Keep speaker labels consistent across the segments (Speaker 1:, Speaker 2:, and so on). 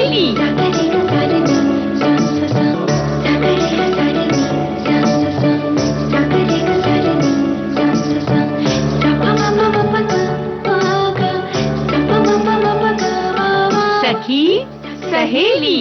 Speaker 1: सहेली। सखी सहेली।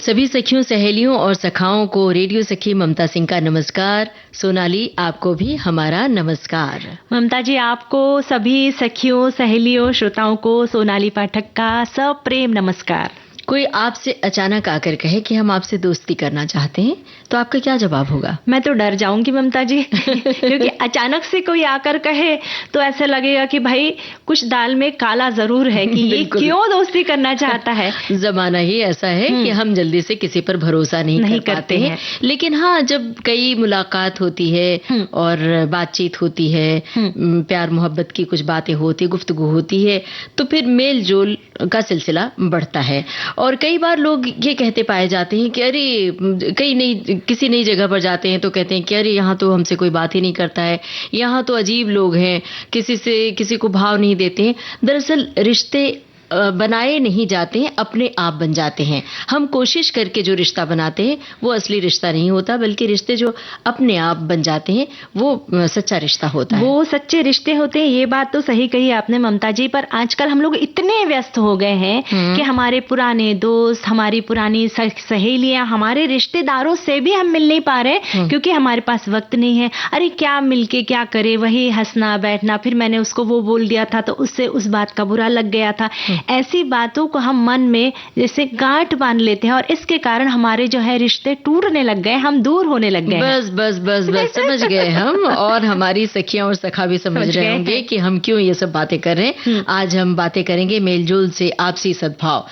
Speaker 2: सभी सखियों, सहेलियों और सखाओं को रेडियो सखी ममता सिंह का नमस्कार। सोनाली, आपको भी हमारा नमस्कार।
Speaker 1: ममता जी, आपको सभी सखियों, सहेलियों, श्रोताओं को सोनाली पाठक का सप्रेम नमस्कार।
Speaker 2: कोई आपसे अचानक आकर कहे कि हम आपसे दोस्ती करना चाहते हैं, तो आपका क्या जवाब होगा?
Speaker 1: मैं तो डर जाऊंगी ममता जी, क्योंकि अचानक से कोई आकर कहे तो ऐसा लगेगा कि भाई कुछ दाल में काला जरूर है कि ये क्यों दोस्ती करना चाहता है।
Speaker 2: जमाना ही ऐसा है कि हम जल्दी से किसी पर भरोसा नहीं करते हैं। लेकिन हाँ, जब कई मुलाकात होती है और बातचीत होती है, प्यार मोहब्बत की कुछ बातें होती, गुफ्तगू होती है, तो फिर मेल जोल का सिलसिला बढ़ता है। और कई बार लोग ये कहते पाए जाते हैं कि अरे किसी नई जगह पर जाते हैं तो कहते हैं कि अरे यहाँ तो हमसे कोई बात ही नहीं करता है, यहाँ तो अजीब लोग हैं, किसी को भाव नहीं देते हैं। दरअसल रिश्ते बनाए नहीं जाते हैं, अपने आप बन जाते हैं। हम कोशिश करके जो रिश्ता बनाते हैं वो असली रिश्ता नहीं होता, बल्कि रिश्ते जो अपने आप बन जाते हैं वो सच्चा रिश्ता होता है।
Speaker 1: वो सच्चे रिश्ते होते हैं। ये बात तो सही कही आपने ममता जी। पर आजकल हम लोग इतने व्यस्त हो गए हैं कि हमारे पुराने दोस्त, हमारी पुरानी सहेलियां, हमारे रिश्तेदारों से भी हम मिल नहीं पा रहे, क्योंकि हमारे पास वक्त नहीं है। अरे क्या मिलके क्या करे, वही हंसना बैठना, फिर मैंने उसको वो बोल दिया था तो उससे उस बात का बुरा लग गया था। ऐसी बातों को हम मन में जैसे गांठ बांध लेते हैं और इसके कारण हमारे जो है रिश्ते टूटने लग गए, हम दूर होने लग गए।
Speaker 2: बस समझ गए हम, और हमारी सखियां और सखा भी समझ रहे होंगे कि हम क्यों ये सब बातें कर रहे हैं। आज हम बातें करेंगे मेलजोल से आपसी सद्भाव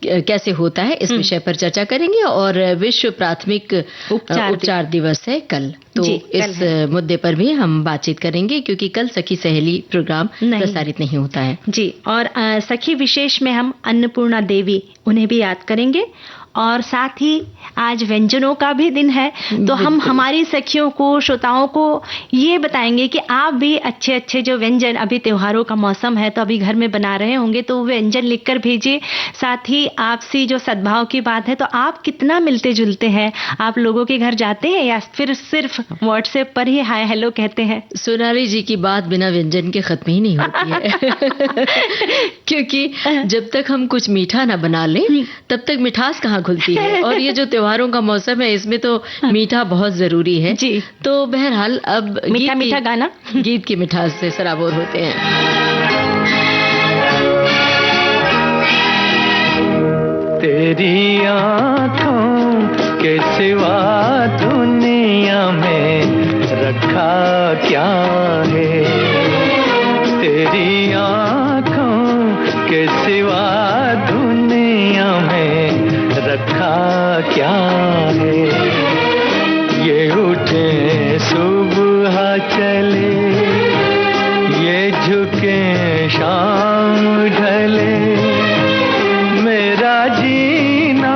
Speaker 2: कैसे होता है, इस विषय पर चर्चा करेंगे। और विश्व प्राथमिक उपचार दिवस है कल, तो इस मुद्दे पर भी हम बातचीत करेंगे, क्योंकि कल सखी सहेली प्रोग्राम प्रसारित नहीं होता है
Speaker 1: जी। और सखी विशेष में हम अन्नपूर्णा देवी, उन्हें भी याद करेंगे। और साथ ही आज व्यंजनों का भी दिन है, तो हम हमारी सखियों को, श्रोताओं को ये बताएंगे कि आप भी अच्छे अच्छे जो व्यंजन, अभी त्योहारों का मौसम है तो अभी घर में बना रहे होंगे, तो व्यंजन लिखकर भेजिए। साथ ही आपसी जो सद्भाव की बात है, तो आप कितना मिलते जुलते हैं, आप लोगों के घर जाते हैं या फिर सिर्फ व्हाट्सएप पर ही हाय हेलो कहते हैं?
Speaker 2: सोनाली जी की बात बिना व्यंजन के खत्म ही नहीं होती है क्योंकि जब तक हम कुछ मीठा ना बना लें तब तक मिठास कहाँ खुलती है। और ये जो त्योहारों का मौसम है, इसमें तो मीठा बहुत जरूरी है जी। तो बहरहाल अब
Speaker 1: मीठा गाना,
Speaker 2: गीत की मिठास से सराबोर होते हैं।
Speaker 3: तेरी आँखों के सिवा दुनिया में रखा क्या है, तेरी आँखों के सिवा दुनिया में रखा क्या है। ये उठे सुबह चले, ये झुके शाम ढले, मेरा जीना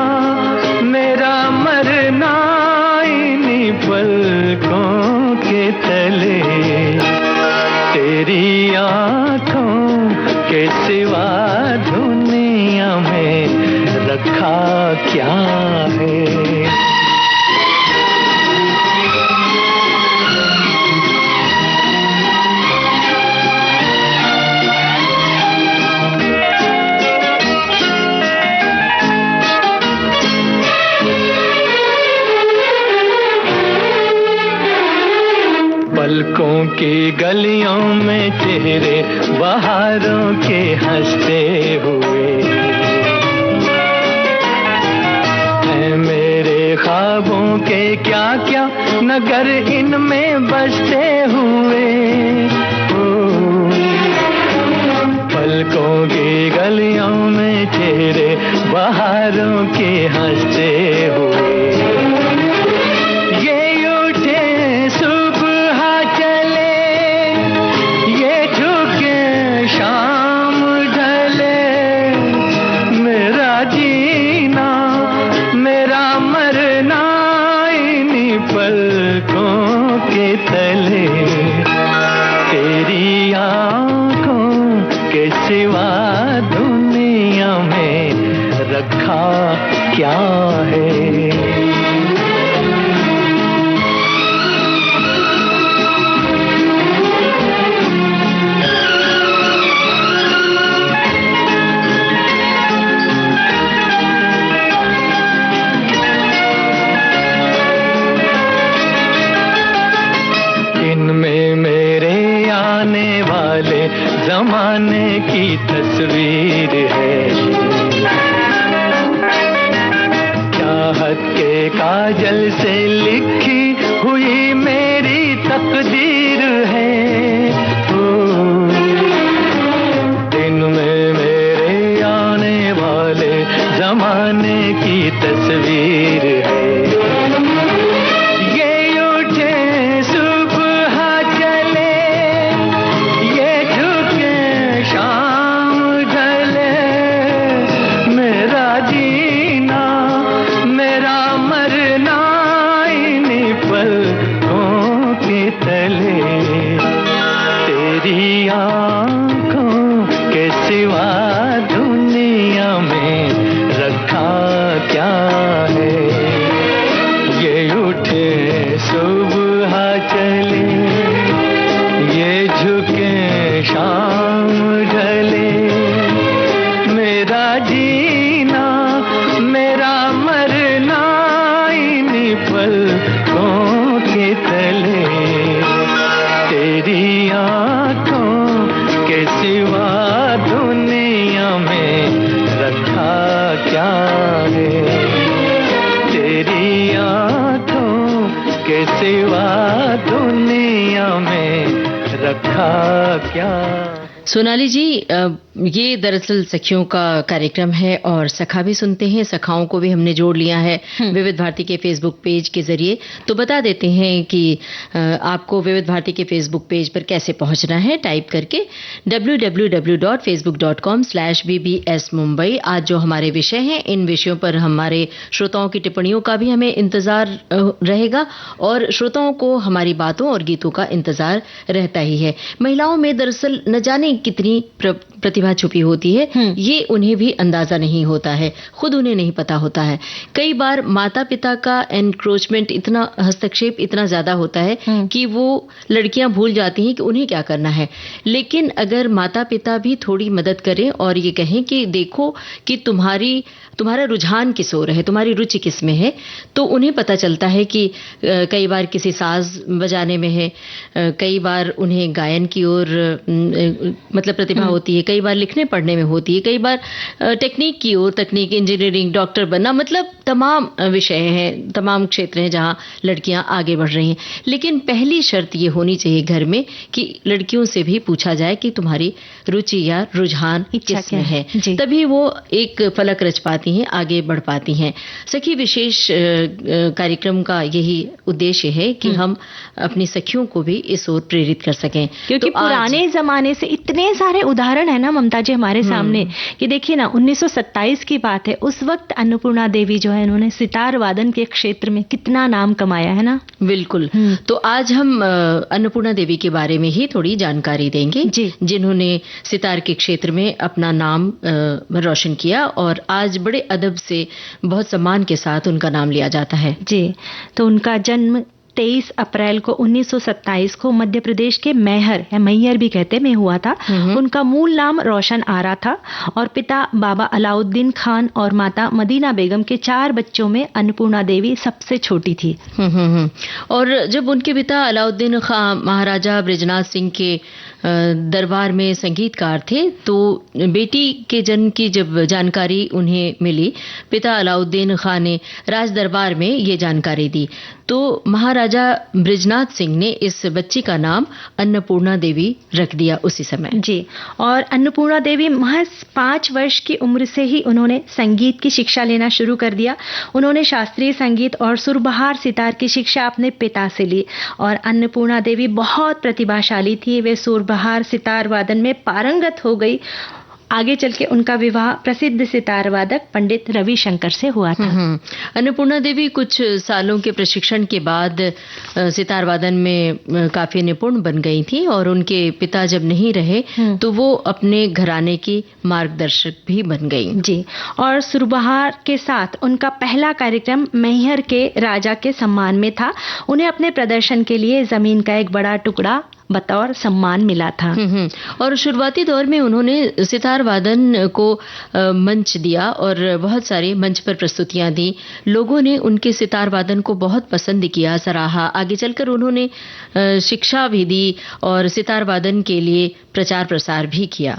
Speaker 3: मेरा मरना इन्हीं पलकों के तले। तेरी आँखों के सिवा दुनिया में रखा क्या है। पलकों की गलियों में चेहरे बहारों के हंसते हुए हैं, मेरे ख्वाबों के क्या क्या नगर इनमें बसते हुए। पलकों की गलियों में चेहरे बहारों के हंसते हुए, सिवा दुनिया रखा क्या है। इनमें मेरे आने वाले जमाने की तस्वीर है, चाहत के काजल से लिखी हुई मेरी तकदीर है। इनमें मेरे आने वाले जमाने की तस्वीर है।
Speaker 2: सोनाली जी, ये दरअसल सखियों का कार्यक्रम है और सखा भी सुनते हैं, सखाओं को भी हमने जोड़ लिया है विविध भारती के फेसबुक पेज के जरिए। तो बता देते हैं कि आपको विविध भारती के फेसबुक पेज पर कैसे पहुंचना है। टाइप करके www.facebook.com/bbs Mumbai। आज जो हमारे विषय हैं, इन विषयों पर हमारे श्रोताओं की टिप्पणियों का भी हमें इंतजार रहेगा और श्रोताओं को हमारी बातों और गीतों का इंतजार रहता ही है। महिलाओं में दरअसल न जाने कितनी प्रतिभा छुपी होती है, ये उन्हें भी अंदाजा नहीं होता है, खुद उन्हें नहीं पता होता है। कई बार माता पिता का एनक्रोचमेंट, इतना हस्तक्षेप इतना ज्यादा होता है कि वो लड़कियां भूल जाती हैं कि उन्हें क्या करना है। लेकिन अगर माता पिता भी थोड़ी मदद करें और ये कहें कि देखो कि तुम्हारा रुझान किस ओर है, तुम्हारी रुचि किस में है, तो उन्हें पता चलता है कि कई बार किसी साज बजाने में है, कई बार उन्हें गायन की ओर मतलब प्रतिभा होती है, कई बार लिखने पढ़ने में होती है, कई बार टेक्निक की ओर, तकनीक, इंजीनियरिंग, डॉक्टर बनना, मतलब तमाम विषय हैं, तमाम क्षेत्र हैं जहां लड़कियां आगे बढ़ रही हैं। लेकिन पहली शर्त ये होनी चाहिए घर में कि लड़कियों से भी पूछा जाए कि तुम्हारी रुचि या रुझान किस में है, तभी वो एक फलक रच पाती हैं, आगे बढ़ पाती हैं। सखी विशेष कार्यक्रम का यही उद्देश्य है कि हम अपनी सखियों को भी इस ओर प्रेरित कर सकें,
Speaker 1: क्योंकि तो पुराने जमाने से इतने सारे उदाहरण है ना ममता जी हमारे सामने कि देखिए ना 1927 की बात है, उस वक्त अन्नपूर्णा देवी जो है उन्होंने सितार वादन के क्षेत्र में कितना नाम कमाया है ना।
Speaker 2: बिल्कुल। तो आज हम अन्नपूर्णा देवी के बारे में ही थोड़ी जानकारी देंगे, जिन्होंने सितार के क्षेत्र में अपना नाम रोशन किया और आज बड़े अदब से, बहुत सम्मान के साथ उनका नाम लिया जाता है।
Speaker 1: जी, तो उनका जन्म 23 अप्रैल को 1927 को मध्य प्रदेश के मैहर या मैहर भी कहते में हुआ था। उनका मूल नाम रोशन आरा था और पिता बाबा अलाउद्दीन खान और माता मदीना बेगम के 4 बच्चों में अन्नपूर्णा देवी सबसे छोटी थी।
Speaker 2: और जब उनके पिता अलाउद्दीन खान महाराजा बृजनाथ सिंह के दरबार में संगीतकार थे, तो बेटी के जन्म की जब जानकारी उन्हें मिली, पिता अलाउद्दीन खान ने राज दरबार में ये जानकारी दी। तो महाराजा बृजनाथ सिंह ने इस बच्ची का नाम अन्नपूर्णा देवी रख दिया उसी समय।
Speaker 1: जी, और अन्नपूर्णा देवी महज 5 वर्ष की उम्र से ही उन्होंने संगीत की शिक्षा लेना शुरू कर दिया। उन्होंने शास्त्रीय संगीत और सुरबहार सितार की शिक्षा अपने पिता से ली और अन्नपूर्णा देवी बहुत प्रतिभाशाली थी। वे सुरबहार सितार वादन में पारंगत हो गई आगे चल के उनका विवाह प्रसिद्ध सितार वादक पंडित रविशंकर से हुआ था।
Speaker 2: अन्नपूर्णा देवी कुछ सालों के प्रशिक्षण के बाद सितार वादन में काफी निपुण बन गई थी और उनके पिता जब नहीं रहे तो वो अपने घराने की मार्गदर्शक भी बन गई।
Speaker 1: जी, और सुरबहार के साथ उनका पहला कार्यक्रम मैहर के राजा के सम्मान में था। उन्हें अपने प्रदर्शन के लिए जमीन का एक बड़ा टुकड़ा बतौर सम्मान मिला था।
Speaker 2: और शुरुआती दौर में उन्होंने सितार वादन को मंच दिया और बहुत सारी मंच पर प्रस्तुतियां दी। लोगों ने उनके सितार वादन को बहुत पसंद किया, सराहा। आगे चलकर उन्होंने शिक्षा भी दी और सितार वादन के लिए प्रचार प्रसार भी किया।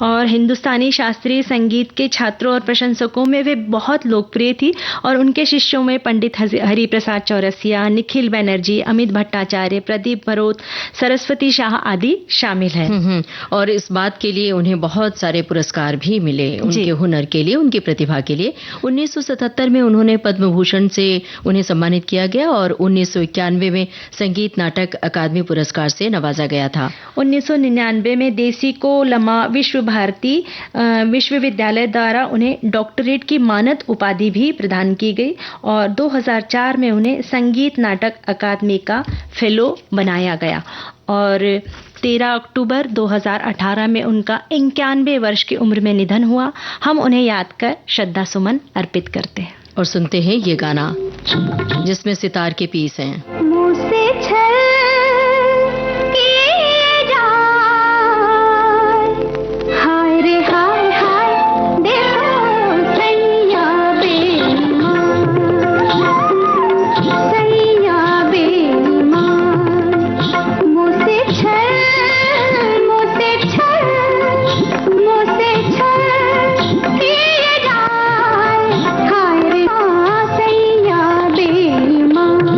Speaker 1: और हिंदुस्तानी शास्त्रीय संगीत के छात्रों और प्रशंसकों में वे बहुत लोकप्रिय थी और उनके शिष्यों में पंडित हरिप्रसाद चौरसिया, निखिल बनर्जी, अमित भट्टाचार्य, प्रदीप बरोत, सरस्वती शाह आदि शामिल हैं।
Speaker 2: और इस बात के लिए उन्हें बहुत सारे पुरस्कार भी मिले, उनके हुनर के लिए, उनकी प्रतिभा के लिए। 1977 में उन्होंने पद्म भूषण से उन्हें सम्मानित किया गया और 1991 में संगीत नाटक अकादमी पुरस्कार से नवाजा गया था।
Speaker 1: 1999 में देसी को लमा विश्व भारती विश्वविद्यालय द्वारा उन्हें डॉक्टरेट की मानद उपाधि भी प्रदान की गई और 2004 में उन्हें संगीत नाटक अकादमी का फेलो बनाया गया। और 13 अक्टूबर 2018 में उनका 91 वर्ष की उम्र में निधन हुआ। हम उन्हें याद कर श्रद्धा सुमन अर्पित करते हैं
Speaker 2: और सुनते हैं ये गाना जिसमें सितार के पीस हैं।
Speaker 4: मुझसे छल किए जाए, हाय रे हाय हाय, देखो सैया बेईमान, सैया बेईमान। मुझसे छल, मुझसे छल, मुझसे छल किए जाए, हाय रे हाँ सैया बेईमान।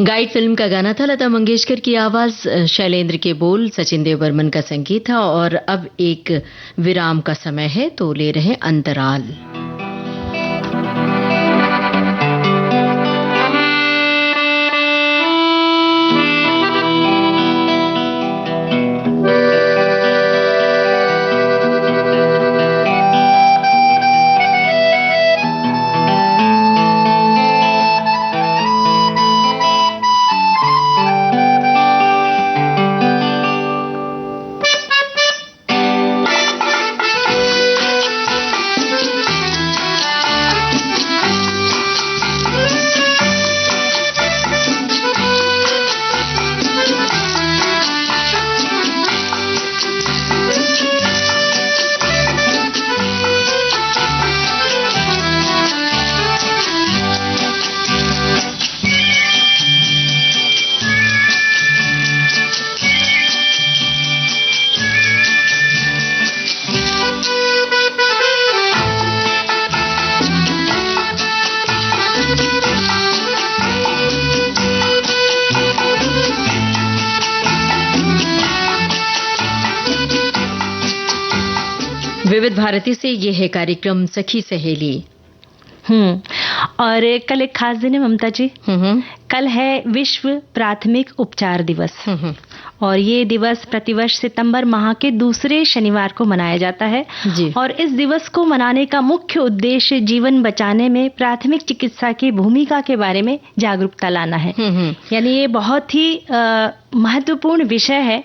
Speaker 2: गाइड फिल्म का गाना था, लता मंगेशकर की आवाज, शैलेंद्र के बोल, सचिन देव बर्मन का संगीत था। और अब एक विराम का समय है तो ले रहे अंतराल। विविध भारती से ये है कार्यक्रम सखी सहेली।
Speaker 1: और कल एक खास दिन है ममता जी। कल है विश्व प्राथमिक उपचार दिवस। और ये दिवस प्रतिवर्ष सितंबर माह के दूसरे शनिवार को मनाया जाता है
Speaker 2: जी।
Speaker 1: और इस दिवस को मनाने का मुख्य उद्देश्य जीवन बचाने में प्राथमिक चिकित्सा की भूमिका के बारे में जागरूकता लाना है। यानी ये बहुत ही महत्वपूर्ण विषय है,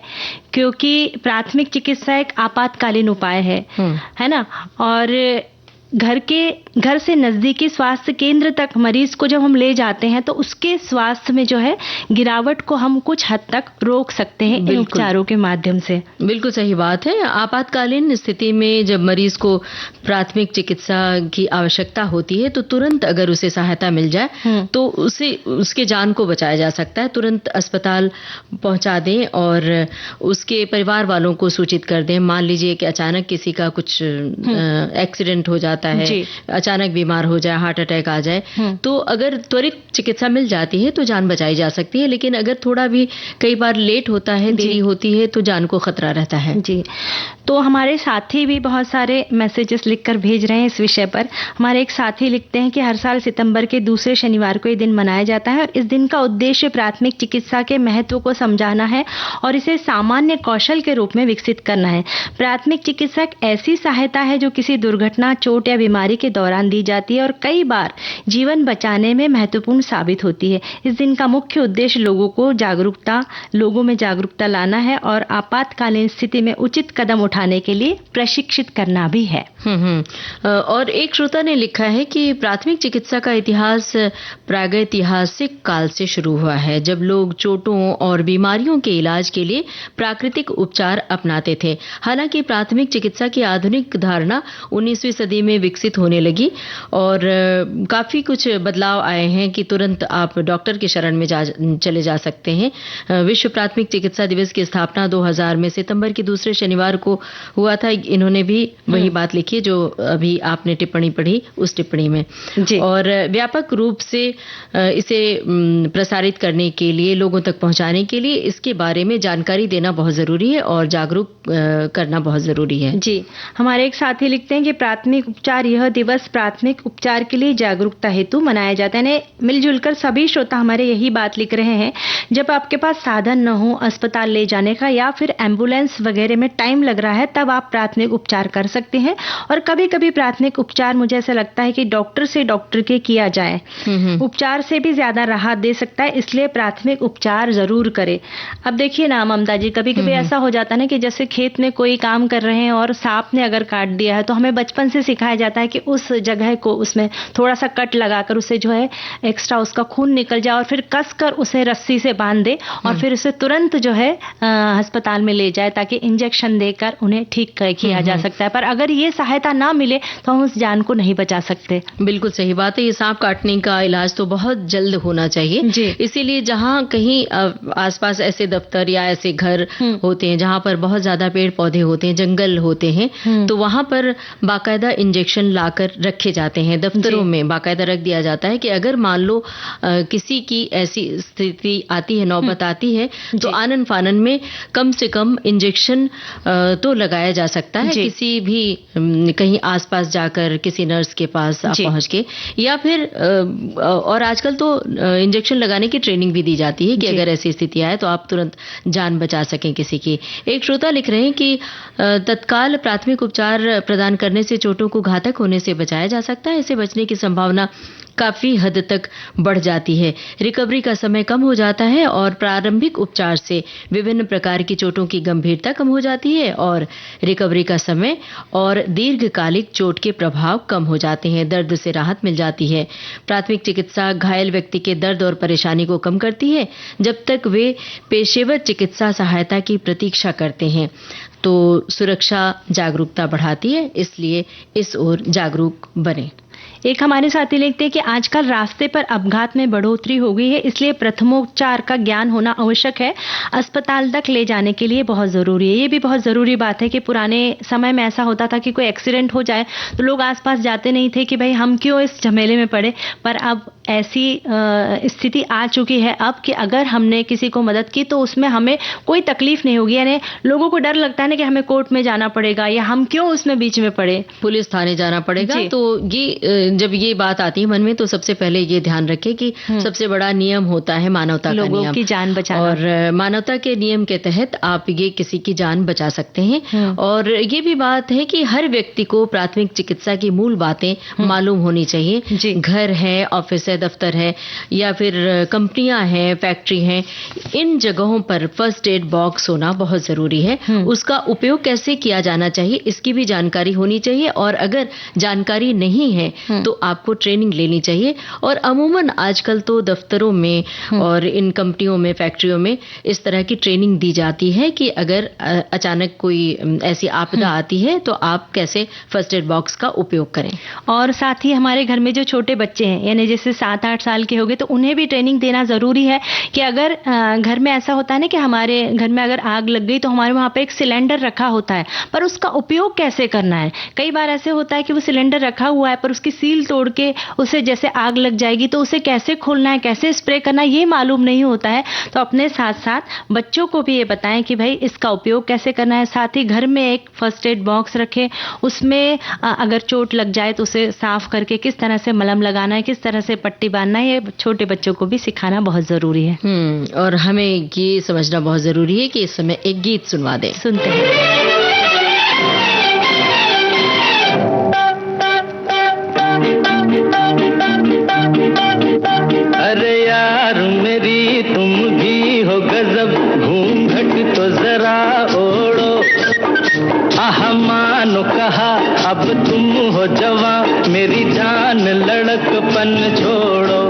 Speaker 1: क्योंकि प्राथमिक चिकित्सा एक आपातकालीन उपाय है ना। और घर से नजदीकी स्वास्थ्य केंद्र तक मरीज को जब हम ले जाते हैं तो उसके स्वास्थ्य में जो है गिरावट को हम कुछ हद तक रोक सकते हैं इन उपचारों के माध्यम से।
Speaker 2: बिल्कुल सही बात है। आपातकालीन स्थिति में जब मरीज को प्राथमिक चिकित्सा की आवश्यकता होती है तो तुरंत अगर उसे सहायता मिल जाए तो उसके जान को बचाया जा सकता है। तुरंत अस्पताल पहुंचा दें और उसके परिवार वालों को सूचित कर दें। मान लीजिए कि अचानक किसी का कुछ एक्सीडेंट हो जाता है, अचानक बीमार हो जाए, हार्ट अटैक आ जाए, तो अगर त्वरित चिकित्सा मिल जाती है तो जान बचाई जा सकती है। लेकिन अगर थोड़ा भी कई बार लेट होता है, देरी होती है, तो जान को खतरा रहता है।
Speaker 1: जी, तो हमारे साथी भी बहुत सारे मैसेजेस लिखकर भेज रहे हैं इस विषय पर। हमारे एक साथी लिखते हैं कि हर साल सितंबर के दूसरे शनिवार को ये दिन मनाया जाता है और इस दिन का उद्देश्य प्राथमिक चिकित्सा के महत्व को समझाना है और इसे सामान्य कौशल के रूप में विकसित करना है। प्राथमिक चिकित्सा एक ऐसी सहायता है जो किसी दुर्घटना, चोट या बीमारी के दौरान दी जाती है और कई बार जीवन बचाने में महत्वपूर्ण साबित होती है। इस दिन का मुख्य उद्देश्य लोगों में जागरूकता लाना है और आपातकालीन स्थिति में उचित कदम उठाने के लिए प्रशिक्षित करना भी है।
Speaker 2: और एक श्रोता ने लिखा है कि प्राथमिक चिकित्सा का इतिहास प्रागैतिहासिक काल से शुरू हुआ है, जब लोग चोटों और बीमारियों के इलाज के लिए प्राकृतिक उपचार अपनाते थे। हालांकि प्राथमिक चिकित्सा की आधुनिक धारणा 19वीं सदी में विकसित होने लगी और काफी कुछ बदलाव आए हैं कि तुरंत आप डॉक्टर की शरण में चले जा सकते हैं। विश्व प्राथमिक चिकित्सा दिवस की स्थापना 2000 में सितंबर के दूसरे शनिवार को हुआ था। इन्होंने भी वही बात लिखी जो अभी आपने टिप्पणी पढ़ी उस टिप्पणी में जी। और व्यापक रूप से इसे प्रसारित करने के लिए, लोगों तक पहुंचाने के लिए इसके बारे में जानकारी देना बहुत जरूरी है और जागरूक करना बहुत जरूरी है।
Speaker 1: जी, हमारे एक साथी लिखते हैं कि प्राथमिक उपचार, यह दिवस प्राथमिक उपचार के लिए जागरूकता हेतु मनाया जाता है। मिलजुल कर सभी श्रोता हमारे यही बात लिख रहे हैं। जब आपके पास साधन न हो अस्पताल ले जाने का या फिर एम्बुलेंस वगैरह में टाइम लग रहा है, तब आप प्राथमिक उपचार कर सकते हैं। और कभी कभी प्राथमिक उपचार मुझे ऐसा लगता है कि डॉक्टर से डॉक्टर के किया जाए, उपचार से भी ज्यादा राहत दे सकता है, इसलिए प्राथमिक उपचार जरूर करें। अब देखिए ना ममता जी, कभी कभी ऐसा हो जाता है ना कि जैसे खेत में कोई काम कर रहे हैं और सांप ने अगर काट दिया है तो हमें बचपन से सिखाया जाता है कि उस जगह को उसमें थोड़ा सा कट लगाकर उसे जो है एक्स्ट्रा उसका खून निकल जाए और फिर कसकर उसे रस्सी से बांध दे और फिर उसे तुरंत जो है अस्पताल में ले जाए ताकि इंजेक्शन देकर उन्हें ठीक किया जा सकता है। पर अगर ये सहायता ना मिले तो हम उस जान को नहीं बचा सकते।
Speaker 2: बिल्कुल सही बात है। ये सांप काटने का इलाज तो बहुत जल्द होना चाहिए। इसीलिए जहाँ कहीं आसपास ऐसे दफ्तर या ऐसे घर होते हैं जहाँ पर बहुत ज्यादा पेड़ पौधे होते हैं, जंगल होते हैं, तो वहां पर बाकायदा इंजेक्शन लाकर रखे जाते हैं। दफ्तरों में बाकायदा रख दिया जाता है कि अगर मान लो किसी की ऐसी स्थिति आती है, नौबत आती है, तो आनन फानन में कम से कम इंजेक्शन तो लगाया जा सकता है। किसी भी कहीं आसपास जाकर किसी नर्स के पास आप पहुंच के, या फिर और आजकल तो इंजेक्शन लगाने की ट्रेनिंग भी दी जाती है कि अगर ऐसी स्थिति आए तो आप तुरंत जान बचा सकें किसी की। एक श्रोता लिख रहे हैं कि तत्काल प्राथमिक उपचार प्रदान करने से चोटों को घातक होने से बचाया जा सकता है। इससे बचने की संभावना काफी हद तक बढ़ जाती है। रिकवरी का समय कम हो जाता है और प्रारंभिक उपचार से विभिन्न प्रकार की चोटों की गंभीरता कम हो जाती है और रिकवरी का समय और दीर्घकालिक चोट के प्रभाव कम हो जाते हैं। दर्द से राहत मिल जाती है। प्राथमिक चिकित्सा घायल व्यक्ति के दर्द और परेशानी को कम करती है जब तक वे पेशेवर चिकित्सा सहायता की प्रतीक्षा करते हैं। तो सुरक्षा जागरूकता बढ़ाती है, इसलिए इस ओर जागरूक बने।
Speaker 1: एक हमारे साथी लिखते हैं कि आजकल रास्ते पर अपघात में बढ़ोतरी हो गई है, इसलिए प्रथमोपचार का ज्ञान होना आवश्यक है। अस्पताल तक ले जाने के लिए बहुत जरूरी है। ये भी बहुत जरूरी बात है कि पुराने समय में ऐसा होता था कि कोई एक्सीडेंट हो जाए तो लोग आसपास जाते नहीं थे कि भाई हम क्यों इस झमेले में पड़े, पर अब ऐसी स्थिति आ चुकी है अब कि अगर हमने किसी को मदद की तो उसमें हमें कोई तकलीफ नहीं होगी। यानी लोगों को डर लगता है ना कि हमें कोर्ट में जाना पड़ेगा या हम क्यों उसमें बीच में पड़े,
Speaker 2: पुलिस थाने जाना पड़ेगा। तो ये जब ये बात आती है मन में तो सबसे पहले ये ध्यान रखें कि सबसे बड़ा नियम होता है मानवता का नियम,
Speaker 1: लोगों की जान बचाना।
Speaker 2: और मानवता के नियम के तहत आप ये किसी की जान बचा सकते हैं। और ये भी बात है कि हर व्यक्ति को प्राथमिक चिकित्सा की मूल बातें मालूम होनी चाहिए। घर है, ऑफिस है, दफ्तर है या फिर कंपनियां हैं, फैक्ट्री हैं, इन जगहों पर फर्स्ट एड बॉक्स होना बहुत जरूरी है। उसका उपयोग कैसे किया जाना चाहिए इसकी भी जानकारी होनी चाहिए, और अगर जानकारी नहीं है तो आपको ट्रेनिंग लेनी चाहिए। और अमूमन आजकल तो दफ्तरों में और इन कंपनियों में, फैक्ट्रियों में इस तरह की ट्रेनिंग दी जाती है कि अगर अचानक कोई ऐसी आपदा आती है तो आप कैसे फर्स्ट एड बॉक्स का उपयोग करें।
Speaker 1: और साथ ही हमारे घर में जो छोटे बच्चे हैं, यानी जैसे 7-8 साल के हो गए, तो उन्हें भी ट्रेनिंग देना जरूरी है कि अगर घर में ऐसा होता है ना कि हमारे घर में अगर आग लग गई तो हमारे वहां पे एक सिलेंडर रखा होता है, पर उसका उपयोग कैसे करना है। कई बार ऐसे होता है कि वो सिलेंडर रखा हुआ है पर उसकी सील तोड़ के उसे जैसे आग लग जाएगी तो उसे कैसे खोलना है, कैसे स्प्रे करना है, ये मालूम नहीं होता है। तो अपने साथ साथ बच्चों को भी ये बताएं कि भाई इसका उपयोग कैसे करना है। साथ ही घर में एक फर्स्ट एड बॉक्स रखें, उसमें अगर चोट लग जाए तो उसे साफ करके किस तरह से मलहम लगाना है, किस तरह से पट्टी बांधना है, ये छोटे बच्चों को भी सिखाना बहुत जरूरी है।
Speaker 2: और हमें ये समझना बहुत जरूरी है कि इस समय एक गीत सुनवा दें।
Speaker 1: सुनते हैं।
Speaker 3: अरे यार मेरी तुम भी हो गजब, घूंघट तो जरा ओढ़ो, आह मानो कहा अब तुम हो जवां, मेरी जान लड़कपन छोड़ो।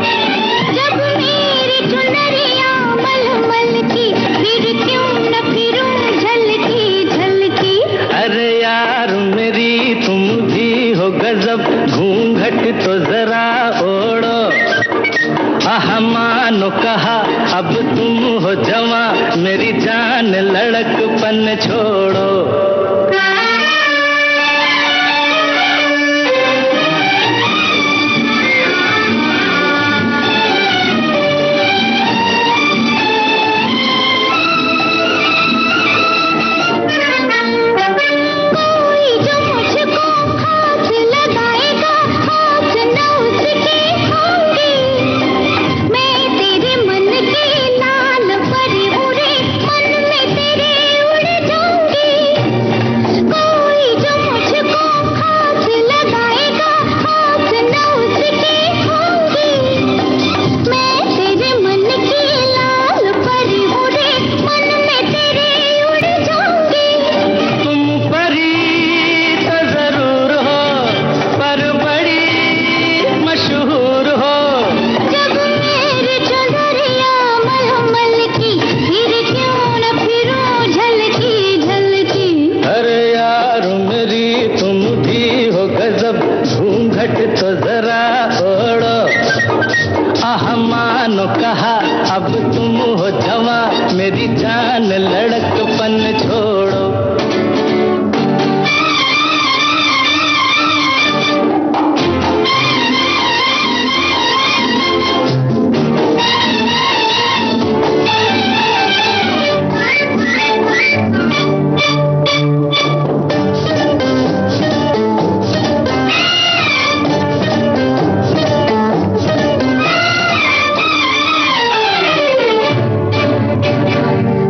Speaker 4: जब मेरी चुनरिया मलमल की, फिर क्यों न फिरूं झलकी झलकी।
Speaker 3: अरे यार मेरी तुम भी हो गजब, घूंघट तो जरा ओढ़ो, आह मानो कहा अब तुम हो जवां, मेरी जान लड़कपन छोड़ो।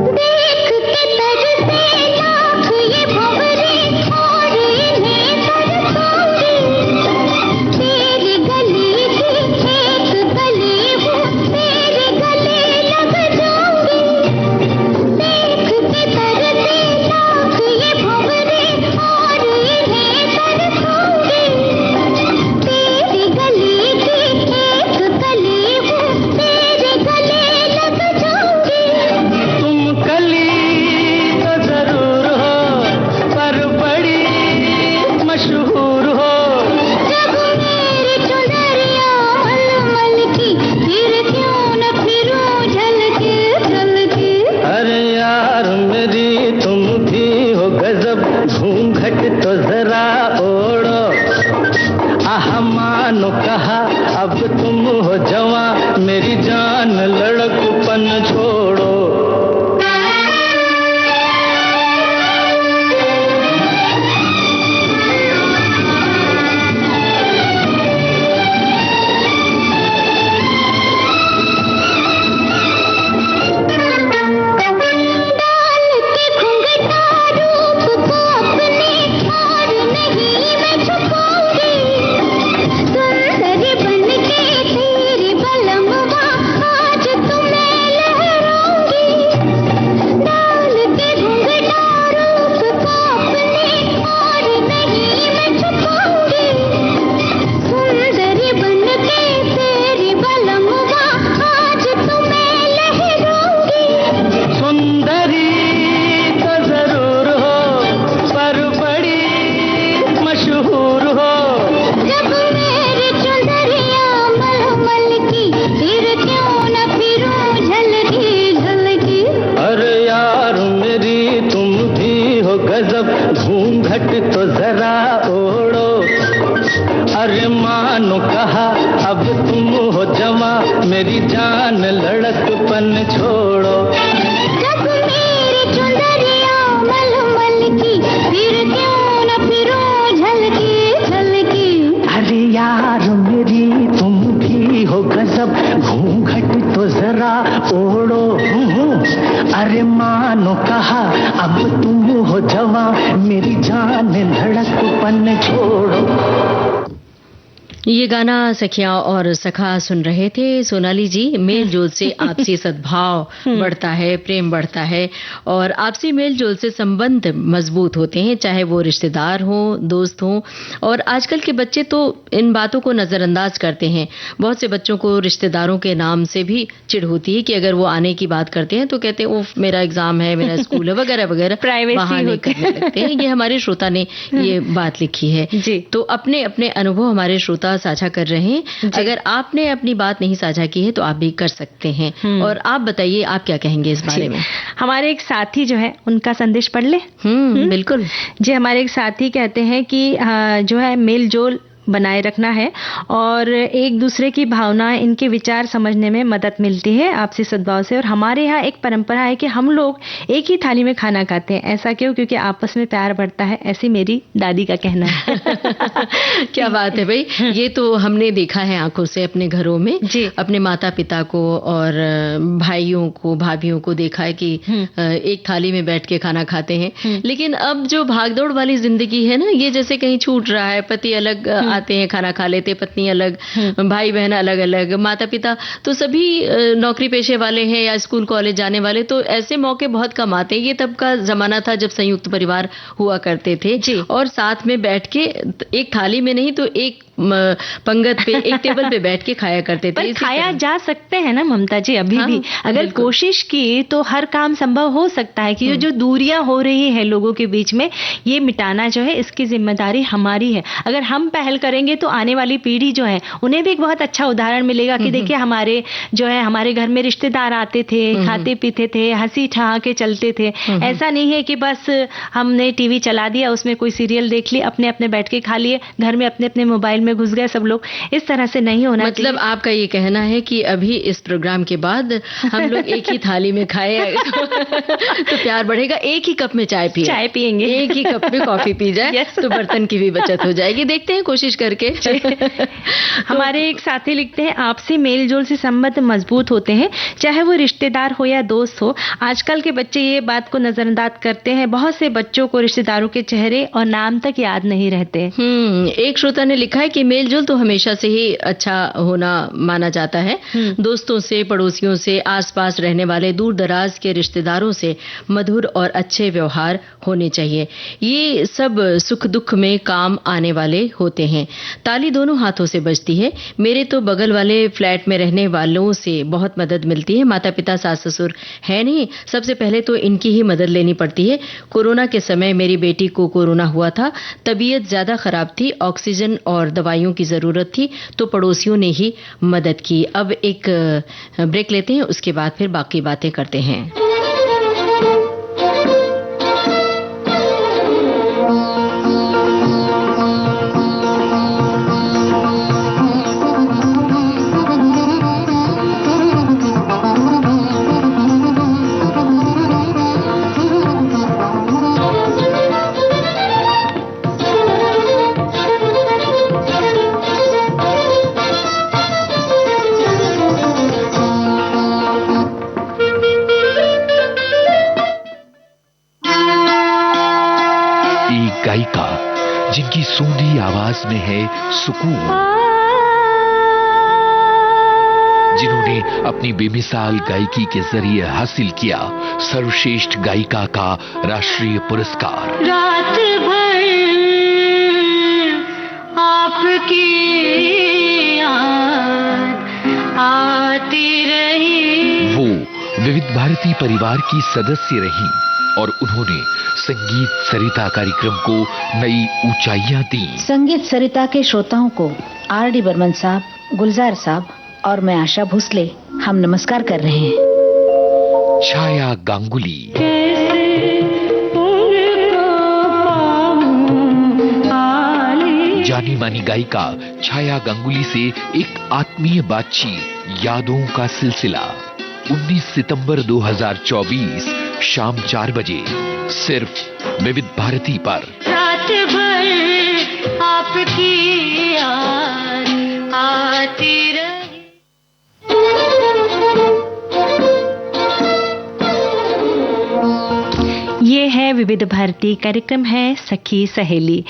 Speaker 4: देख के तरसे
Speaker 3: तो जरा ओढ़ो, आह मानो कहा अब तुम हो जवां, मेरी जान लड़कपन छोड़ो। घूंघट तो जरा ओढ़ो, अरे मानो कहा अब तुम हो जवां, मेरी जान लड़कपन छोड़ो।
Speaker 4: जब मेरी चुनरिया मलमल की, फिर क्यों न फिरूं झलकी झलकी।
Speaker 3: अरे यार मेरी तुम भी हो गजब, घूंघट तो जरा ओढ़ो, अरे मानो कहा अब तुम हो जवां, मेरी जान धड़कपन छोड़ो।
Speaker 2: ये गाना सखियां और सखा सुन रहे थे। सोनाली जी, मेल जोल से आपसी सद्भाव बढ़ता है, प्रेम बढ़ता है और आपसी मेल जोल से संबंध मजबूत होते हैं, चाहे वो रिश्तेदार हो, दोस्त हो। और आजकल के बच्चे तो इन बातों को नजरअंदाज करते हैं। बहुत से बच्चों को रिश्तेदारों के नाम से भी चिढ़ होती है कि अगर वो आने की बात करते हैं तो कहते हैं उफ मेरा एग्जाम है, मेरा स्कूल है वगैरह वगैरह, बहाने करने लगते हैं। ये हमारे श्रोता ने ये बात लिखी है जी। तो अपने अपने अनुभव हमारे श्रोता साझा कर रहे हैं। अगर आपने अपनी बात नहीं साझा की है तो आप भी कर सकते हैं। और आप बताइए, आप क्या कहेंगे इस बारे में?
Speaker 1: हमारे एक साथी जो है उनका संदेश पढ़ ले।
Speaker 2: बिल्कुल
Speaker 1: जी। हमारे एक साथी कहते हैं कि जो है मेल जोल बनाए रखना है और एक दूसरे की भावनाएं, इनके विचार समझने में मदद मिलती है आपसी सद्भाव से। और हमारे यहाँ एक परंपरा है कि हम लोग एक ही थाली में खाना खाते हैं। ऐसा क्यों? क्योंकि आपस में प्यार बढ़ता है, ऐसी मेरी दादी का कहना है।
Speaker 2: क्या बात है भाई, ये तो हमने देखा है आंखों से अपने घरों में जी। अपने माता पिता को और भाइयों को, भाभियों को देखा है कि एक थाली में बैठ के खाना खाते हैं। लेकिन अब जो भागदौड़ वाली जिंदगी है ना, ये जैसे कहीं छूट रहा है। पति अलग आते हैं, खाना खा लेते, पत्नी अलग, भाई बहन अलग अलग, माता पिता तो सभी नौकरी पेशे वाले हैं या स्कूल कॉलेज जाने वाले, तो ऐसे मौके बहुत कम आते हैं। ये तब का जमाना था जब संयुक्त परिवार हुआ करते थे और साथ में बैठ के एक थाली में नहीं तो एक पंगत पे, एक टेबल पे बैठ के खाया करते थे।
Speaker 1: पर खाया जा सकते हैं ना ममता जी, अभी भी अगर कोशिश की तो हर काम संभव हो सकता है। कि जो दूरियां हो रही है लोगों के बीच में, ये मिटाना जो है इसकी जिम्मेदारी हमारी है। अगर हम पहल करेंगे तो आने वाली पीढ़ी जो है उन्हें भी एक बहुत अच्छा उदाहरण मिलेगा कि देखिए हमारे जो है हमारे घर में रिश्तेदार आते थे, खाते पीते थे, हंसी ठहाके चलते थे। ऐसा नहीं है कि बस हमने टीवी चला दिया, उसमें कोई सीरियल देख ली, अपने अपने बैठ के खा लिए, घर में अपने अपने मोबाइल में घुस गए सब लोग। इस तरह से नहीं होना चाहिए।
Speaker 2: मतलब आपका ये कहना है कि अभी इस प्रोग्राम के बाद हम लोग एक ही थाली में खाए तो प्यार बढ़ेगा। एक ही कप में चाय
Speaker 1: पिएंगे,
Speaker 2: एक ही कप में कॉफी पी जाए तो बर्तन की भी बचत हो जाएगी। देखते हैं कोशिश करके।
Speaker 1: हमारे एक साथी लिखते हैं, आपसी मेल जोल से संबंध मजबूत होते हैं, चाहे वो रिश्तेदार हो या दोस्त हो। आजकल के बच्चे ये बात को नजरअंदाज करते हैं। बहुत से बच्चों को रिश्तेदारों के चेहरे और नाम तक याद नहीं रहते।
Speaker 2: एक श्रोता ने लिखा है कि मेल जोल तो हमेशा से ही अच्छा होना माना जाता है। दोस्तों से, पड़ोसियों से, आसपास रहने वाले दूर दराज के रिश्तेदारों से मधुर और अच्छे व्यवहार होने चाहिए। ये सब सुख दुख में काम आने वाले होते हैं। ताली दोनों हाथों से बजती है। मेरे तो बगल वाले फ्लैट में रहने वालों से बहुत मदद मिलती है। माता पिता, सास ससुर है नहीं, सबसे पहले तो इनकी ही मदद लेनी पड़ती है। कोरोना के समय मेरी बेटी को कोरोना हुआ था, तबीयत ज्यादा खराब थी, ऑक्सीजन और दवाइयों की जरूरत थी, तो पड़ोसियों ने ही मदद की। अब एक ब्रेक लेते हैं, उसके बाद फिर बाकी बातें करते हैं।
Speaker 5: जिनकी सूंधी आवाज में है सुकून, जिन्होंने अपनी बेमिसाल गायकी के जरिए हासिल किया सर्वश्रेष्ठ गायिका का राष्ट्रीय पुरस्कार।
Speaker 4: रात भर आपकी याद आती रही।
Speaker 5: वो विविध भारती परिवार की सदस्य रहीं और उन्होंने संगीत सरिता कार्यक्रम को नई ऊंचाइयां दी।
Speaker 6: संगीत सरिता के श्रोताओं को आर.डी. बर्मन साहब, गुलजार साहब और मैं आशा भोसले हम नमस्कार कर रहे हैं।
Speaker 5: छाया गांगुली, जानी मानी गायिका छाया गांगुली से एक आत्मीय बातचीत, यादों का सिलसिला। 19 सितंबर 2024 शाम 4 बजे सिर्फ विविध भारती पर।
Speaker 4: रात भर आपकी याद आती रही।
Speaker 1: ये है विविध भारती, कार्यक्रम है सखी सहेली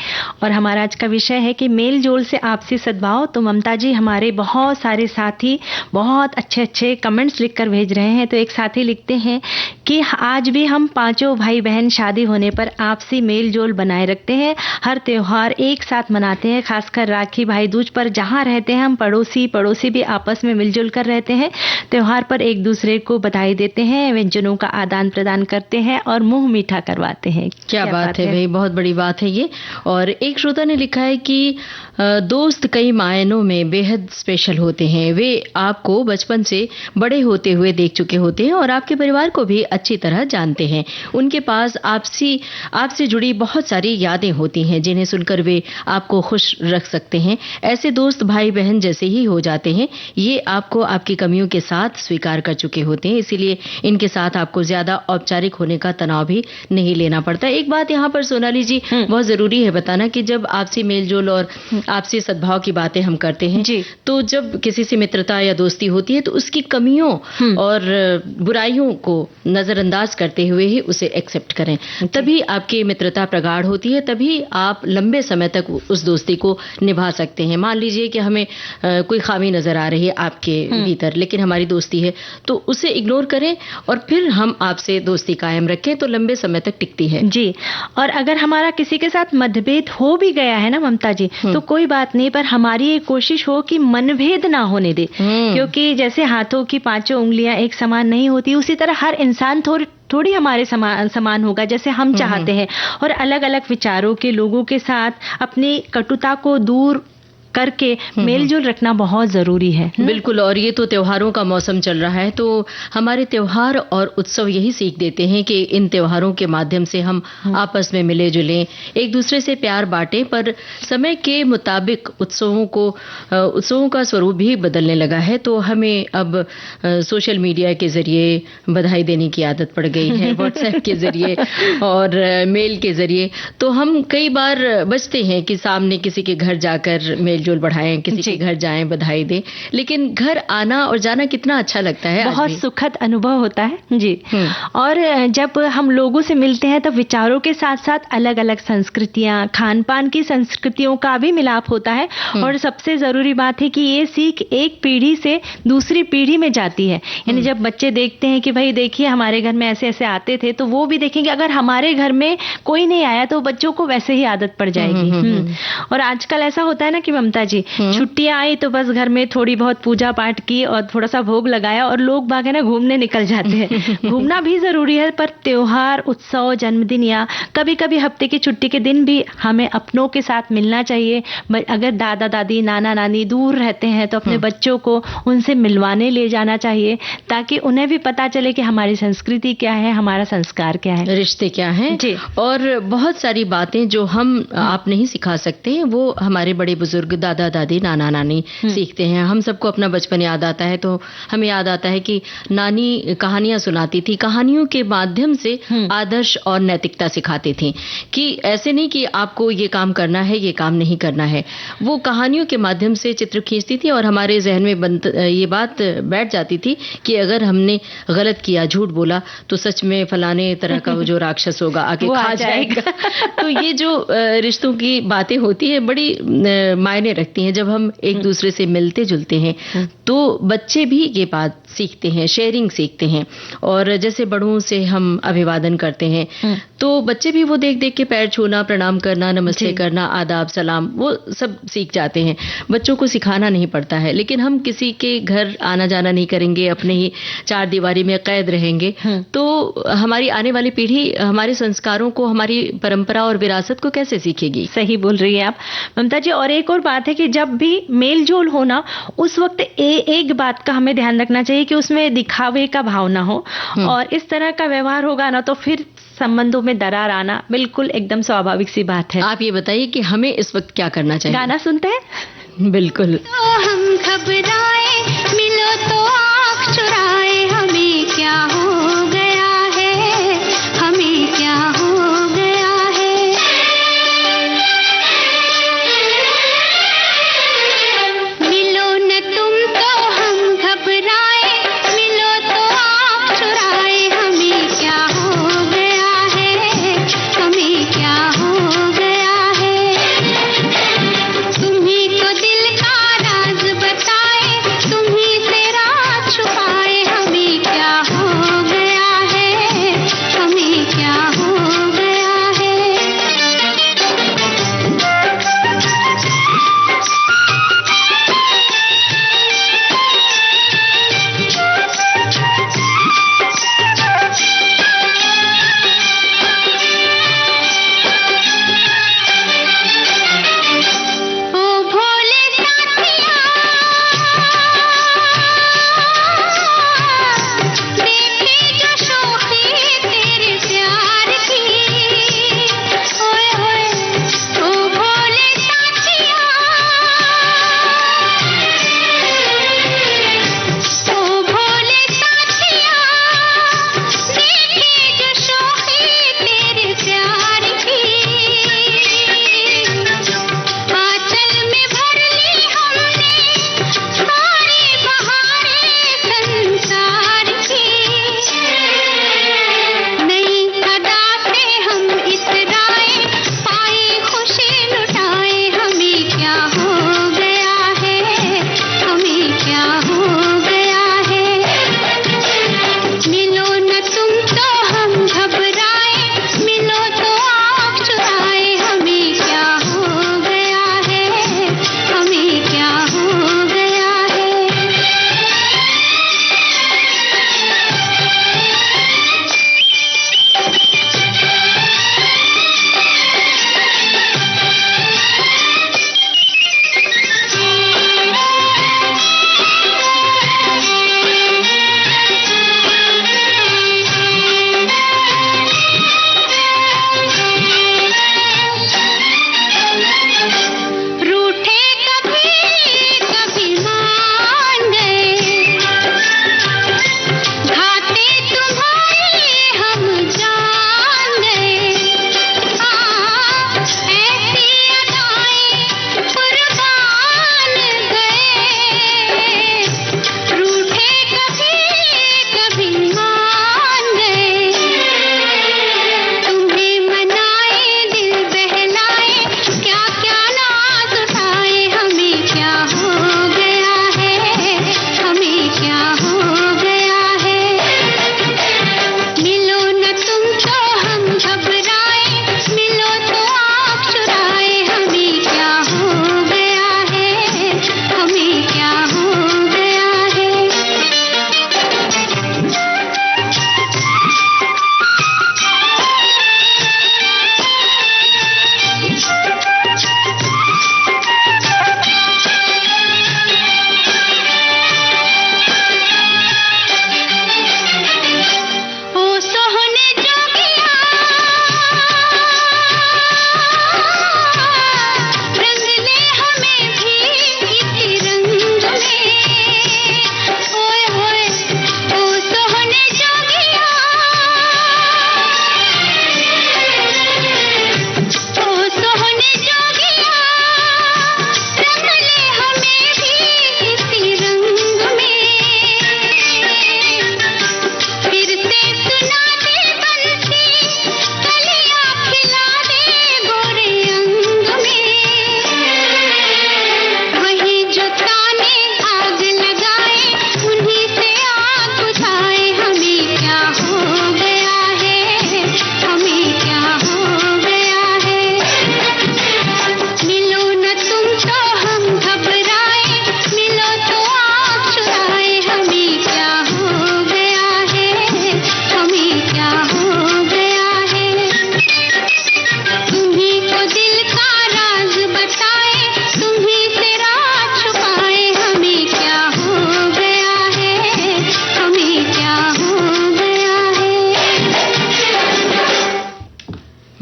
Speaker 1: और हमारा आज का विषय है कि मेल जोल से आपसी सद्भाव। तो ममता जी, हमारे बहुत सारे साथी बहुत अच्छे अच्छे कमेंट्स लिखकर भेज रहे हैं। तो एक साथी लिखते हैं कि आज भी हम पांचों भाई बहन शादी होने पर आपसी मेल जोल बनाए रखते हैं, हर त्योहार एक साथ मनाते हैं, खासकर राखी भाई दूज पर जहाँ रहते हैं हम पड़ोसी भी आपस में मिलजुल कर रहते हैं। त्योहार पर एक दूसरे को बधाई देते हैं, व्यंजनों का आदान प्रदान करते हैं और मुंह मीठा करवाते हैं।
Speaker 2: क्या बात है भाई, बहुत बड़ी बात है ये। और एक श्रोता ने लिखा है कि दोस्त कई मायनों में बेहद स्पेशल होते हैं। वे आपको बचपन से बड़े होते हुए देख चुके होते हैं और आपके परिवार को भी अच्छी तरह जानते हैं। उनके पास आपसे जुड़ी बहुत सारी यादें होती हैं जिन्हें सुनकर वे आपको खुश रख सकते हैं। ऐसे दोस्त भाई बहन जैसे ही हो जाते हैं। ये आपको आपकी कमियों के साथ स्वीकार कर चुके होते हैं, इसीलिए इनके साथ आपको ज्यादा औपचारिक होने का तनाव भी नहीं लेना पड़ता। एक बात यहाँ पर सोनाली जी बहुत जरूरी है बताना कि जब आपसी मेलजोल और आपसी सद्भाव की बातें हम करते हैं तो जब किसी से मित्रता या दोस्ती होती है तो उसकी कमियों और बुराइयों को नजरअंदाज करते हुए ही उसे एक्सेप्ट करें, तभी आपकी मित्रता प्रगाढ़ होती है, तभी आप लंबे समय तक उस दोस्ती को निभा सकते हैं। मान लीजिए कि हमें कोई खामी नजर आ रही है आपके भीतर, लेकिन हमारी दोस्ती है तो उसे इग्नोर करें और फिर हम आपसे दोस्ती कायम रखें तो लंबे समय तक टिकती है
Speaker 1: जी। और अगर हमारा किसी के साथ मतभेद हो भी गया है ना ममता जी, तो कोई बात नहीं, पर हमारी ये कोशिश हो कि मनभेद ना होने दे, क्योंकि जैसे हाथों की पांचों उंगलियां एक समान नहीं होती, उसी तरह हर इंसान थोड़ी हमारे समान होगा जैसे हम चाहते हैं। और अलग अलग विचारों के लोगों के साथ अपनी कटुता को दूर करके मेलजोल रखना बहुत जरूरी है।
Speaker 2: बिल्कुल। और ये तो त्योहारों का मौसम चल रहा है तो हमारे त्योहार और उत्सव यही सीख देते हैं कि इन त्योहारों के माध्यम से हम आपस में मिले जुलें, एक दूसरे से प्यार बांटें। पर समय के मुताबिक उत्सवों का स्वरूप भी बदलने लगा है, तो हमें अब सोशल मीडिया के जरिए बधाई देने की आदत पड़ गई है, व्हाट्सएप के जरिए और मेल के जरिए। तो हम कई बार बचते हैं कि सामने किसी के घर जाकर मेल जोल बढ़ाएं, किसी के घर जाएं, बधाई दें, लेकिन घर आना और जाना कितना अच्छा लगता है,
Speaker 1: बहुत सुखद अनुभव होता है जी। और जब हम लोगों से मिलते हैं तो विचारों के साथ साथ अलग अलग संस्कृतियां, खान पान की संस्कृतियों का भी मिलाप होता है। और सबसे जरूरी बात है कि ये सीख एक पीढ़ी से दूसरी पीढ़ी में जाती है। यानी जब बच्चे देखते हैं कि भाई देखिए हमारे घर में ऐसे ऐसे आते थे, तो वो भी देखेंगे अगर हमारे घर में कोई नहीं आया तो बच्चों को वैसे ही आदत पड़ जाएगी। और आजकल ऐसा होता है ना कि ममता जी, छुट्टियां आई तो बस घर में थोड़ी बहुत पूजा पाठ की और थोड़ा सा भोग लगाया और लोग बाग है ना घूमने निकल जाते हैं। घूमना भी जरूरी है, पर त्योहार, उत्सव, जन्मदिन या कभी कभी हफ्ते की छुट्टी के दिन भी हमें अपनों के साथ मिलना चाहिए। अगर दादा दादी, नाना नानी दूर रहते हैं तो अपने बच्चों को उनसे मिलवाने ले जाना चाहिए, ताकि उन्हें भी पता चले कि हमारी संस्कृति क्या है, हमारा संस्कार क्या है,
Speaker 2: रिश्ते क्या हैं। और बहुत सारी बातें जो हम आप नहीं सिखा सकते, वो हमारे बड़े बुजुर्ग दादा दादी नाना नानी सीखते हैं। हम सबको अपना बचपन याद आता है, तो हमें याद आता है कि नानी कहानियां सुनाती थी, कहानियों के माध्यम से आदर्श और नैतिकता सिखाती थी कि ऐसे नहीं कि आपको ये काम करना है, ये काम नहीं करना है। वो कहानियों के माध्यम से चित्र खींचती थी और हमारे जहन में ये बात बैठ जाती थी कि अगर हमने गलत किया, झूठ बोला, तो सच में फलाने तरह का वो जो राक्षस होगा आके खा जाएगा। तो ये जो रिश्तों की बातें होती है बड़ी मायने रखती हैं। जब हम एक दूसरे से मिलते जुलते हैं तो बच्चे भी ये बात सीखते हैं, शेयरिंग सीखते हैं। और जैसे बड़ों से हम अभिवादन करते हैं तो बच्चे भी वो देख देख के पैर छूना, प्रणाम करना, नमस्ते करना, आदाब, सलाम, वो सब सीख जाते हैं। बच्चों को सिखाना नहीं पड़ता है। लेकिन हम किसी के घर आना जाना नहीं करेंगे, अपने ही चार दीवारी में कैद रहेंगे, तो हमारी आने वाली पीढ़ी हमारे संस्कारों को, हमारी परंपरा और विरासत को कैसे सीखेगी?
Speaker 1: सही बोल रही है आप ममता जी। और एक और बात है कि जब भी मेल जोल हो ना, उस वक्त एक बात का हमें ध्यान रखना चाहिए कि उसमें दिखावे का भाव ना हो, और इस तरह का व्यवहार होगा ना तो फिर संबंधों में दरार आना बिल्कुल एकदम स्वाभाविक सी बात है।
Speaker 2: आप ये बताइए कि हमें इस वक्त क्या करना चाहिए?
Speaker 1: गाना सुनते हैं?
Speaker 2: बिल्कुल।
Speaker 4: तो हम घबराए, मिलो तो आँख चुराए, हमें क्या हो गया है, हमें क्या हो गया है। मिलो न तुम तो हम घबराए, मिलो तो आँख चुराए, हमें क्या हो गया है, हमें क्या हो गया है। तुम्ही तो दिल का राज बताए, तुम्ही से राज छुपाए, हमें क्या हो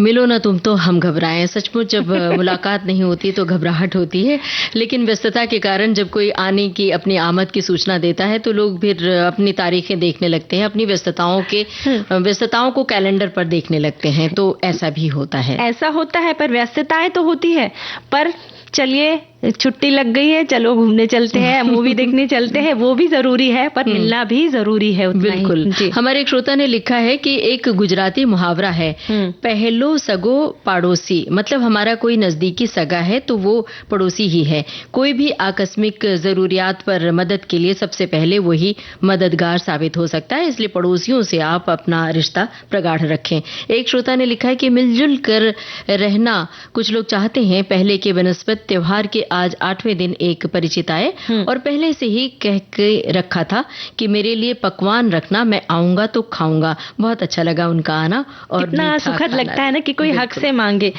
Speaker 2: मिलो ना तुम तो हम घबराएं। सचमुच जब मुलाकात नहीं होती तो घबराहट होती है, लेकिन व्यस्तता के कारण जब कोई आने की, अपनी आमद की सूचना देता है तो लोग फिर अपनी तारीखें देखने लगते हैं, अपनी व्यस्तताओं को कैलेंडर पर देखने लगते हैं। तो ऐसा भी होता है।
Speaker 1: ऐसा होता है, पर व्यस्तताएं तो होती है। पर चलिए, छुट्टी लग गई है, चलो घूमने चलते हैं, मूवी देखने चलते हैं, वो भी जरूरी है, पर मिलना भी जरूरी है उतना ही।
Speaker 2: बिल्कुल। हमारे एक श्रोता ने लिखा है कि एक गुजराती मुहावरा है, पहलो सगो पड़ोसी, मतलब हमारा कोई नजदीकी सगा है तो वो पड़ोसी ही है। कोई भी आकस्मिक जरूरियात पर मदद के लिए सबसे पहले वही मददगार साबित हो सकता है, इसलिए पड़ोसियों से आप अपना रिश्ता प्रगाढ़ रखें। एक श्रोता ने लिखा है कि मिलजुल कर रहना कुछ लोग चाहते हैं। पहले के बनस्पत त्योहार के आज 8वें दिन एक परिचित आए और पहले से ही कह के रखा था कि मेरे लिए पकवान रखना, मैं आऊंगा तो खाऊंगा। बहुत अच्छा लगा उनका आना। और
Speaker 1: कितना सुखद लगता है ना कि कोई हक से मांगे।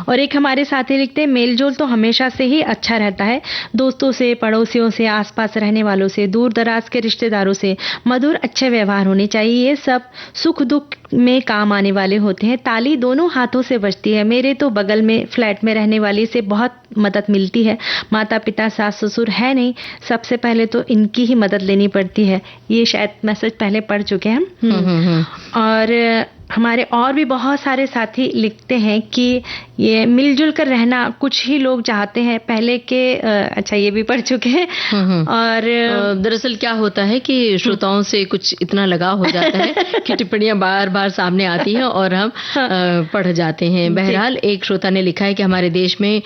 Speaker 1: और एक हमारे साथी लिखते हैं, मेलजोल तो हमेशा से ही अच्छा रहता है, दोस्तों से, पड़ोसियों से, आसपास रहने वालों से, दूर दराज के रिश्तेदारों से मधुर अच्छे व्यवहार होने चाहिए। ये सब सुख दुख में काम आने वाले होते हैं। ताली दोनों हाथों से बजती है। मेरे तो बगल में फ्लैट में रहने वाली से बहुत मदद मिलती है। माता पिता सास ससुर है नहीं, सबसे पहले तो इनकी ही मदद लेनी पड़ती है। ये शायद मैसेज पहले पढ़ चुके हैं हम। और हमारे और भी बहुत सारे साथी लिखते हैं कि ये मिलजुल कर रहना कुछ ही लोग चाहते हैं, पहले के अच्छा ये भी पढ़ चुके हैं। और
Speaker 2: दरअसल क्या होता है कि श्रोताओं से कुछ इतना लगाव हो जाता है कि टिप्पणियां बार बार सामने आती हैं और हम पढ़ जाते हैं। बहरहाल एक श्रोता ने लिखा है कि हमारे देश में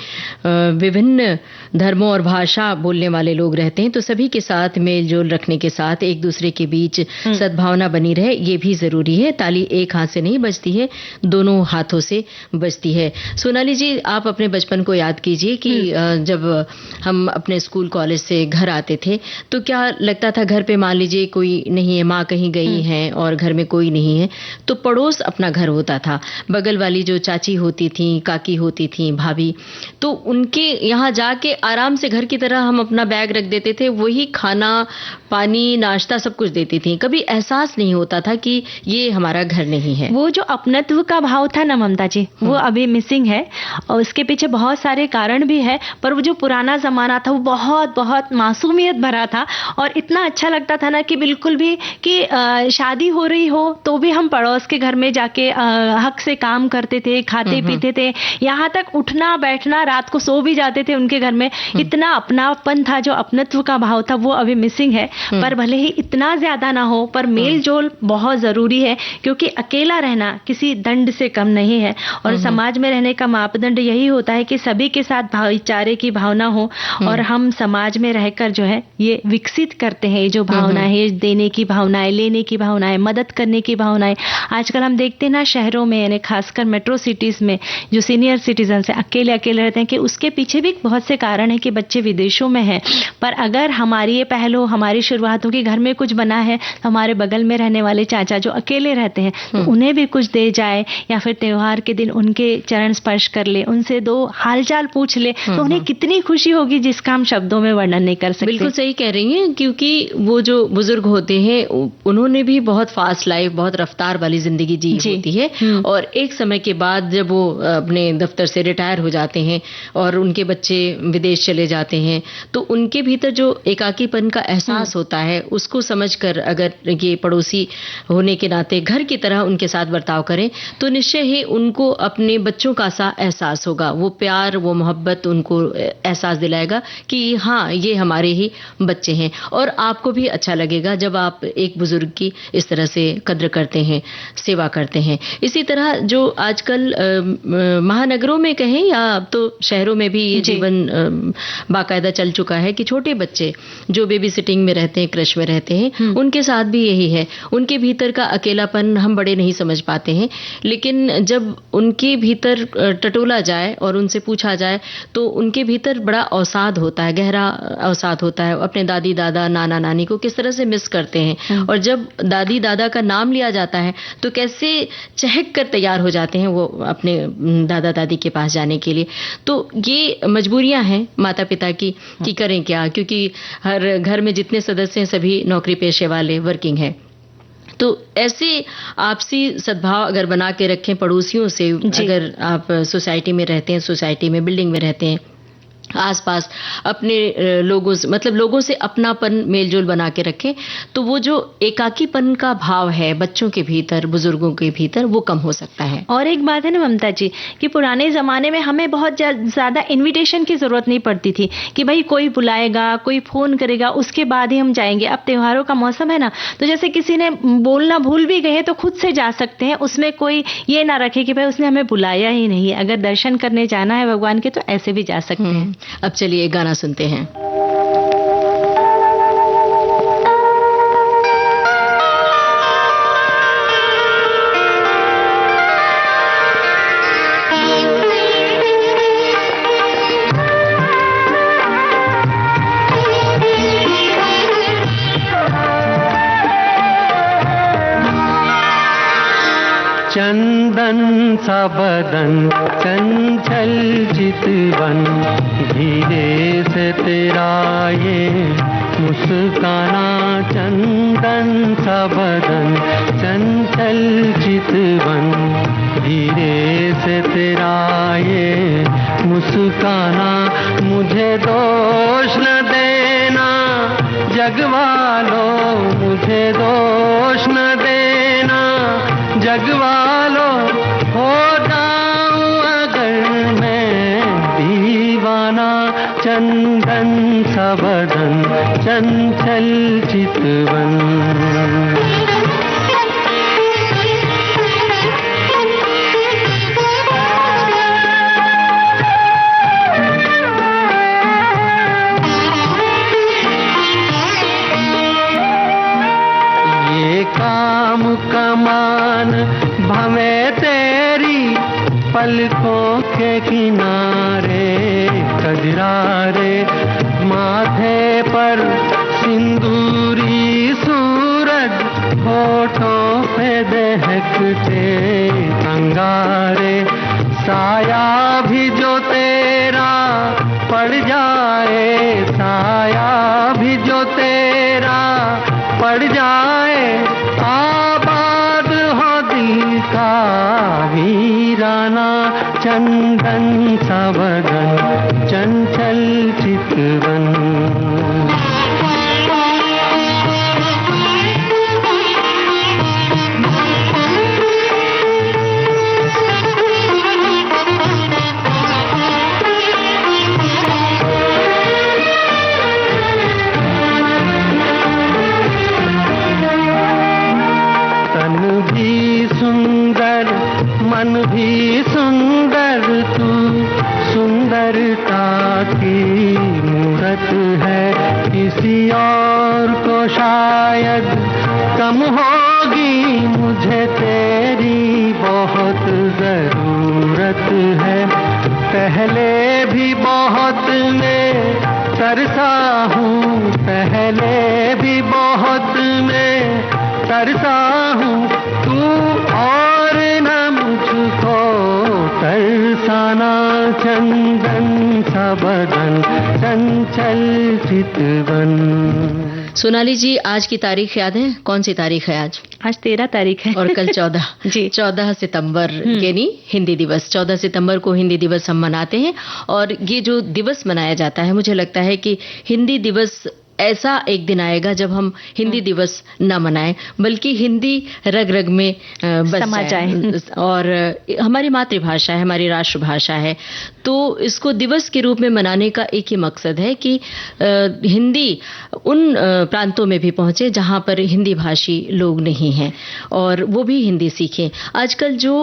Speaker 2: विभिन्न धर्मों और भाषा बोलने वाले लोग रहते हैं, तो सभी के साथ मेल जोल रखने के साथ एक दूसरे के बीच सद्भावना बनी रहे, ये भी जरूरी है। ताली एक हाथ से नहीं बजती है, दोनों हाथों से बजती है। सोनाली जी, आप अपने बचपन को याद कीजिए कि जब हम अपने स्कूल कॉलेज से घर आते थे तो क्या लगता था, घर पे मान लीजिए कोई नहीं है, माँ कहीं गई है और घर में कोई नहीं है, तो पड़ोस अपना घर होता था। बगल वाली जो चाची होती थी, काकी होती थी, भाभी, तो उनके यहाँ जाके आराम से घर की तरह हम अपना बैग रख देते थे, वही खाना पानी नाश्ता सब कुछ देती थी। कभी एहसास नहीं होता था कि ये हमारा घर नहीं है।
Speaker 1: वो जो अपनत्व का भाव था ना ममता जी, वो अभी मिसिंग है और उसके पीछे बहुत सारे कारण भी है। पर वो जो पुराना जमाना था वो बहुत बहुत मासूमियत भरा था और इतना अच्छा लगता था ना कि बिल्कुल भी कि शादी हो रही हो तो भी हम पड़ोस के घर में जाके हक से काम करते थे, खाते पीते थे, यहाँ तक उठना बैठना, रात को सो भी जाते थे उनके घर में। इतना अपनापन था, जो अपनत्व का भाव था, वो अभी मिसिंग है। पर भले ही इतना ज्यादा ना हो, पर मेल जोल बहुत जरूरी है, क्योंकि अकेला रहना किसी दंड से कम नहीं है। और समाज में रहने का मापदंड यही होता है कि सभी के साथ भाईचारे की भावना हो और हम समाज में रहकर जो है ये विकसित करते हैं। ये जो भावना है, देने की भावनाएं, लेने की भावनाएं, मदद करने की भावनाएं, आजकल हम देखते हैं ना शहरों में, यानी खासकर मेट्रो सिटीज में जो सीनियर सिटीजन है अकेले अकेले रहते हैं, कि उसके पीछे भी बहुत से कारण है कि बच्चे विदेशों में हैं। पर अगर हमारी ये पहल हो, हमारी शुरुआत हो कि घर में कुछ बना है, तो हमारे बगल में रहने वाले चाचा जो अकेले रहते हैं तो उन्हें भी कुछ दे जाए, या फिर त्योहार के दिन उनके चरण स्पर्श कर ले, उनसे दो हालचाल पूछ ले, तो उन्हें कितनी खुशी होगी जिसका हम शब्दों में वर्णन नहीं कर सकते।
Speaker 2: बिल्कुल सही कह रही हैं, क्योंकि वो जो बुजुर्ग होते हैं उन्होंने भी बहुत फास्ट लाइफ, बहुत रफ्तार वाली जिंदगी जी होती है, और एक समय के बाद जब वो अपने दफ्तर से रिटायर हो जाते हैं और उनके बच्चे विदेश चले जाते हैं, तो उनके भीतर जो एकाकीपन का एहसास होता है, उसको समझकर अगर ये पड़ोसी होने के नाते घर की तरह उनके साथ बर्ताव करें तो निश्चय ही उनको अपने बच्चों का सा एहसास होगा। वो प्यार, वो मोहब्बत उनको एहसास दिलाएगा कि हाँ, ये हमारे ही बच्चे हैं। और आपको भी अच्छा लगेगा जब आप एक बुजुर्ग की इस तरह से कद्र करते हैं, सेवा करते हैं। इसी तरह जो आजकल महानगरों में कहें या अब तो शहरों में भी ये जीवन बाकायदा चल चुका है कि छोटे बच्चे जो बेबी सिटिंग में रहते हैं, क्रश में रहते हैं, उनके साथ भी यही है। उनके भीतर का अकेलापन हम बड़े नहीं समझ पाते हैं, लेकिन जब उनके भीतर टटोला जाए और उनसे पूछा जाए तो उनके भीतर बड़ा अवसाद होता है, गहरा अवसाद होता है। अपने दादी दादा, नाना नानी को किस तरह से मिस करते हैं, और जब दादी दादा का नाम लिया जाता है तो कैसे चहक कर तैयार हो जाते हैं वो अपने दादा दादी के पास जाने के लिए। तो ये मजबूरियां हैं माता पिता की कि करें क्या, क्योंकि हर घर में जितने सदस्य हैं सभी नौकरी पेशे वाले, वर्किंग है। तो ऐसे आपसी सद्भाव अगर बना के रखें पड़ोसियों से, अगर आप सोसाइटी में रहते हैं, सोसाइटी में बिल्डिंग में रहते हैं, आसपास अपने लोगों से, मतलब लोगों से अपनापन मेलजोल बना के रखें, तो वो जो एकाकीपन का भाव है बच्चों के भीतर, बुजुर्गों के भीतर, वो कम हो सकता है।
Speaker 1: और एक बात है ना ममता जी कि पुराने जमाने में हमें बहुत ज्यादा इनविटेशन की जरूरत नहीं पड़ती थी कि भाई कोई बुलाएगा, कोई फोन करेगा, उसके बाद ही हम जाएंगे। अब त्योहारों का मौसम है ना, तो जैसे किसी ने बोलना भूल भी गए तो खुद से जा सकते हैं, उसमें कोई ये ना रखे कि भाई उसने हमें बुलाया ही नहीं। अगर दर्शन करने जाना है भगवान के तो ऐसे भी जा सकते हैं।
Speaker 2: अब चलिए एक गाना सुनते हैं।
Speaker 3: चंदन सा बदन चंचल चितवन, धीरे से तेरा ये मुस्काना। चंदन सा बदन चंचल चितवन, धीरे से तेरा ये मुस्काना। मुझे दोष न देना जगवालों, मुझे दोष न देना जगवालों, हो जाऊं अगर मैं दीवाना। चंदन सा बदन चंचल चितवन। काम कमान भवे तेरी पलकों के किनारे, कजरारे माथे पर सिंदूरी सूरज, होठों पे दहकते अंगारे। साया भी जो तेरा पड़ जाए, साया भी जो तेरा पड़ जाए, आबाद हो दिल का वीराना। चंदन सा बदन चंचल चितवन। मन भी सुंदर, तू सुंदरता की मूरत है। किसी और को शायद कम होगी, मुझे तेरी बहुत जरूरत है। पहले भी बहुत मैं तरसा हूँ, पहले भी बहुत मैं तरसा हूँ। तू और न मुझको तरसाना। चंदन सा बदन चंचल चितवन।
Speaker 2: सोनाली जी, आज की तारीख याद है? कौन सी तारीख है आज?
Speaker 1: आज 13 तारीख है
Speaker 2: और कल 14 जी 14 सितंबर यानी हिंदी दिवस। 14 सितंबर को हिंदी दिवस हम मनाते हैं। और ये जो दिवस मनाया जाता है, मुझे लगता है कि हिंदी दिवस ऐसा एक दिन आएगा जब हम हिंदी दिवस न मनाएं, बल्कि हिंदी रग रग में समा जाए। और हमारी मातृभाषा है, हमारी राष्ट्रभाषा है, तो इसको दिवस के रूप में मनाने का एक ही मकसद है कि हिंदी उन प्रांतों में भी पहुंचे जहां पर हिंदी भाषी लोग नहीं हैं, और वो भी हिंदी सीखें। आजकल जो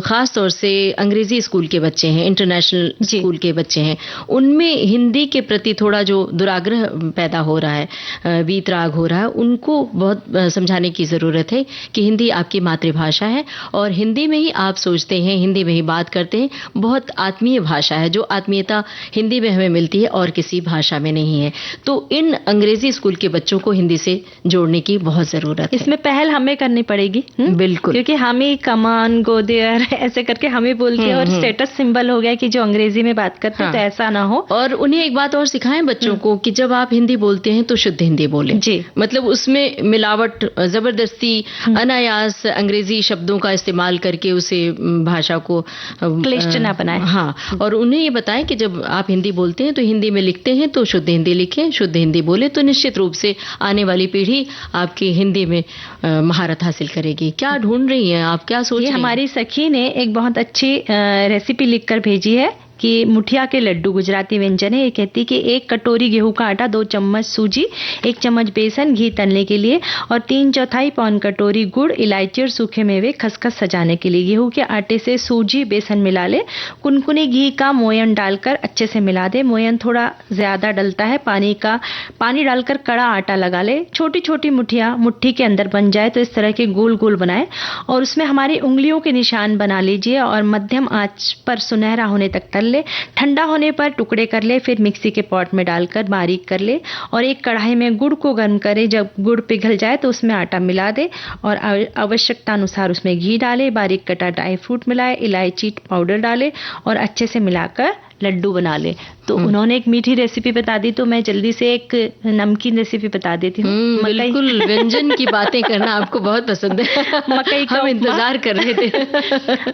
Speaker 2: खास तौर से अंग्रेजी स्कूल के बच्चे हैं, इंटरनेशनल स्कूल के बच्चे हैं, उनमें हिंदी के प्रति थोड़ा जो दुराग्रह पैदा हो रहा है, वीतराग हो रहा है, उनको बहुत समझाने की जरूरत है कि हिंदी आपकी मातृभाषा है और हिंदी में ही आप सोचते हैं, हिंदी में ही बात करते हैं। बहुत आत्मीय भाषा है, जो आत्मीयता हिंदी में हमें मिलती है और किसी भाषा में नहीं है। तो इन अंग्रेजी स्कूल के बच्चों को हिंदी से जोड़ने की बहुत जरूरत है।
Speaker 1: इसमें पहल हमें करनी पड़ेगी।
Speaker 2: बिल्कुल,
Speaker 1: क्योंकि हम ही कमान गोदेर ऐसे करके हमें बोलते हैं और स्टेटस सिंबल हो गया कि जो अंग्रेजी में बात करते हैं, तो ऐसा ना हो।
Speaker 2: और उन्हें एक बात और सिखाएं बच्चों को कि जब आप हिंदी बोलते हैं तो शुद्ध हिंदी बोले
Speaker 1: जी।
Speaker 2: मतलब उसमें मिलावट, जबरदस्ती, अनायास अंग्रेजी शब्दों का इस्तेमाल करके उसे भाषा को
Speaker 1: क्लिष्ट ना बनाए।
Speaker 2: हाँ, और उन्हें ये बताएं कि जब आप हिंदी बोलते हैं तो हिंदी में लिखते हैं तो शुद्ध हिंदी लिखें, शुद्ध हिंदी बोले तो निश्चित रूप से आने वाली पीढ़ी आपकी हिंदी में महारत हासिल करेगी। क्या ढूंढ रही हैं आप, क्या सोच रही हैं?
Speaker 1: हमारी सखी ने एक बहुत अच्छी रेसिपी लिखकर भेजी है कि मुठिया के लड्डू गुजराती व्यंजन है। ये कहती है कि 1 कटोरी गेहूं का आटा, 2 चम्मच सूजी, 1 चम्मच बेसन, घी तलने के लिए और 3/4 पौन कटोरी गुड़, इलायची और सूखे मेवे, खसखस सजाने के लिए। गेहूं के आटे से सूजी बेसन मिला ले, कुनकुनी घी का मोयन डालकर अच्छे से मिला दे। मोयन थोड़ा ज्यादा डलता है, पानी डालकर कड़ा आटा लगा ले। छोटी छोटी मुठिया मुट्ठी के अंदर बन जाए तो इस तरह के गोल गोल बनाए और उसमें हमारी उंगलियों के निशान बना लीजिए और मध्यम आंच पर सुनहरा होने तक तल ले। ठंडा होने पर टुकड़े कर ले, फिर मिक्सी के पॉट में डालकर बारीक कर ले और एक कढ़ाई में गुड़ को गर्म करे। जब गुड़ पिघल जाए तो उसमें आटा मिला दे और आवश्यकता अनुसार उसमें घी डाले, बारीक कटा ड्राई फ्रूट मिलाए, इलायची पाउडर डाले और अच्छे से मिलाकर लड्डू बना ले। तो उन्होंने एक मीठी रेसिपी बता दी, तो मैं जल्दी से एक नमकीन रेसिपी बता देती हूँ।
Speaker 2: बिल्कुल, व्यंजन की बातें करना आपको बहुत पसंद है।
Speaker 1: मकई का
Speaker 2: हम इंतजार कर रहे थे।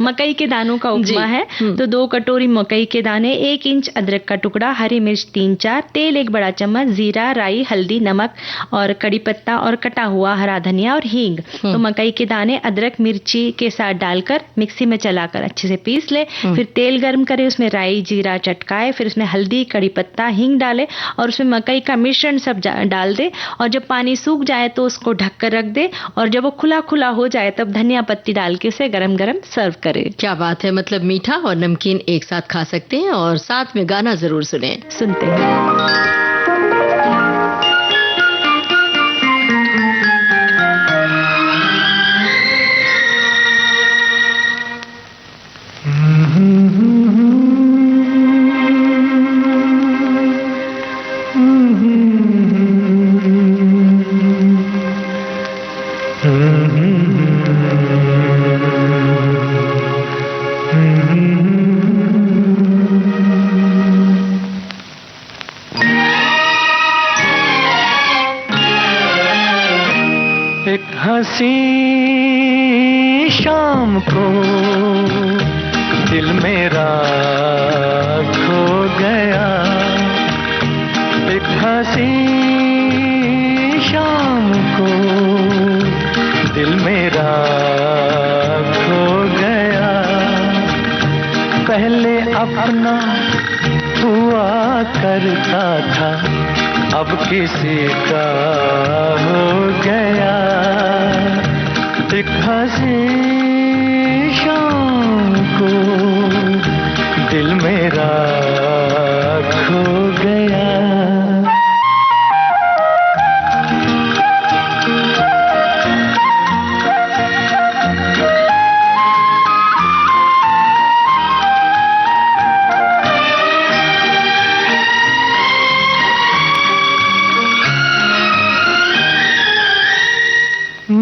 Speaker 1: मकई के दानों का उपमा है। तो 2 कटोरी मकई के दाने, 1 इंच अदरक का टुकड़ा, हरी मिर्च 3-4, तेल 1 बड़ा चम्मच, जीरा, राई, हल्दी, नमक और कड़ी पत्ता और कटा हुआ हरा धनिया और हींग। तो मकई के दाने अदरक मिर्ची के साथ डालकर मिक्सी में चलाकर अच्छे से पीस ले। फिर तेल गर्म करे, उसमें राई जीरा चटकाए, फिर उसमें हल्दी, कड़ी पत्ता, हींग डाले और उसमें मकई का मिश्रण सब डाल दे और जब पानी सूख जाए तो उसको ढककर रख दे और जब वो खुला खुला हो जाए तब धनिया पत्ती डाल के उसे गरम गरम सर्व करे।
Speaker 2: क्या बात है, मतलब मीठा और नमकीन एक साथ खा सकते हैं और साथ में गाना जरूर सुनते हैं।
Speaker 3: हंसी शाम को दिल मेरा खो गया, एक हंसी शाम को दिल मेरा खो गया। पहले अपना हुआ करता था, अब किसी का हो गया। एक हंसी शाम को दिल मेरा खो गया।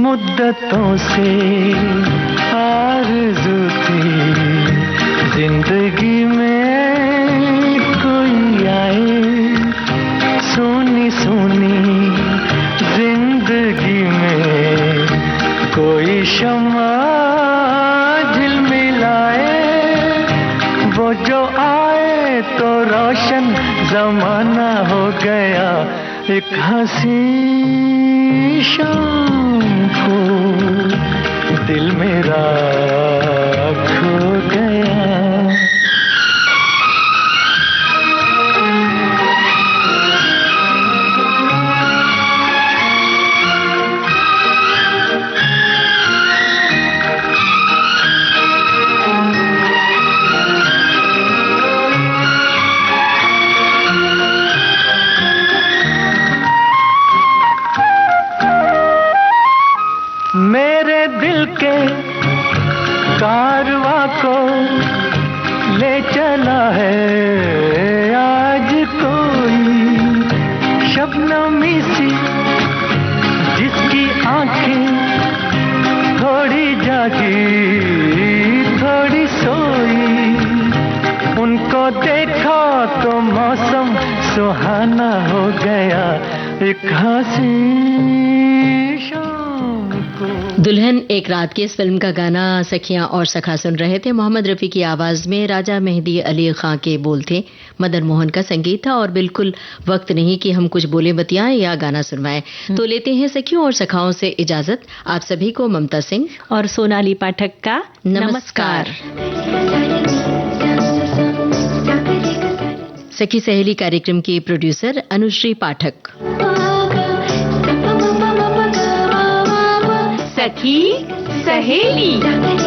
Speaker 3: मुद्दतों से आरज़ू थी जिंदगी में कोई आए, सोनी सोनी जिंदगी में कोई शम्मा झिलमिलाए। वो जो आए तो रोशन जमाना हो गया, एक हंसी शाम को दिल मेरा खो गया। मेरे दिल के कारवां को ले चला है आज कोई शबनमी सी, जिसकी आंखें थोड़ी जागी थोड़ी सोई। उनको देखा तो मौसम सुहाना हो गया, एक हंसी शाम को।
Speaker 2: दुल्हन एक रात की इस फिल्म का गाना सखियां और सखा सुन रहे थे। मोहम्मद रफी की आवाज में राजा मेहदी अली खां के बोल थे, मदन मोहन का संगीत था और बिल्कुल वक्त नहीं कि हम कुछ बोले बतियाएं या गाना सुनवाएं। तो लेते हैं सखियों और सखाओं से इजाजत। आप सभी को ममता सिंह
Speaker 1: और सोनाली पाठक का नमस्कार।
Speaker 2: सखी सहेली कार्यक्रम की प्रोड्यूसर अनुश्री पाठक।
Speaker 1: सखी सहेली।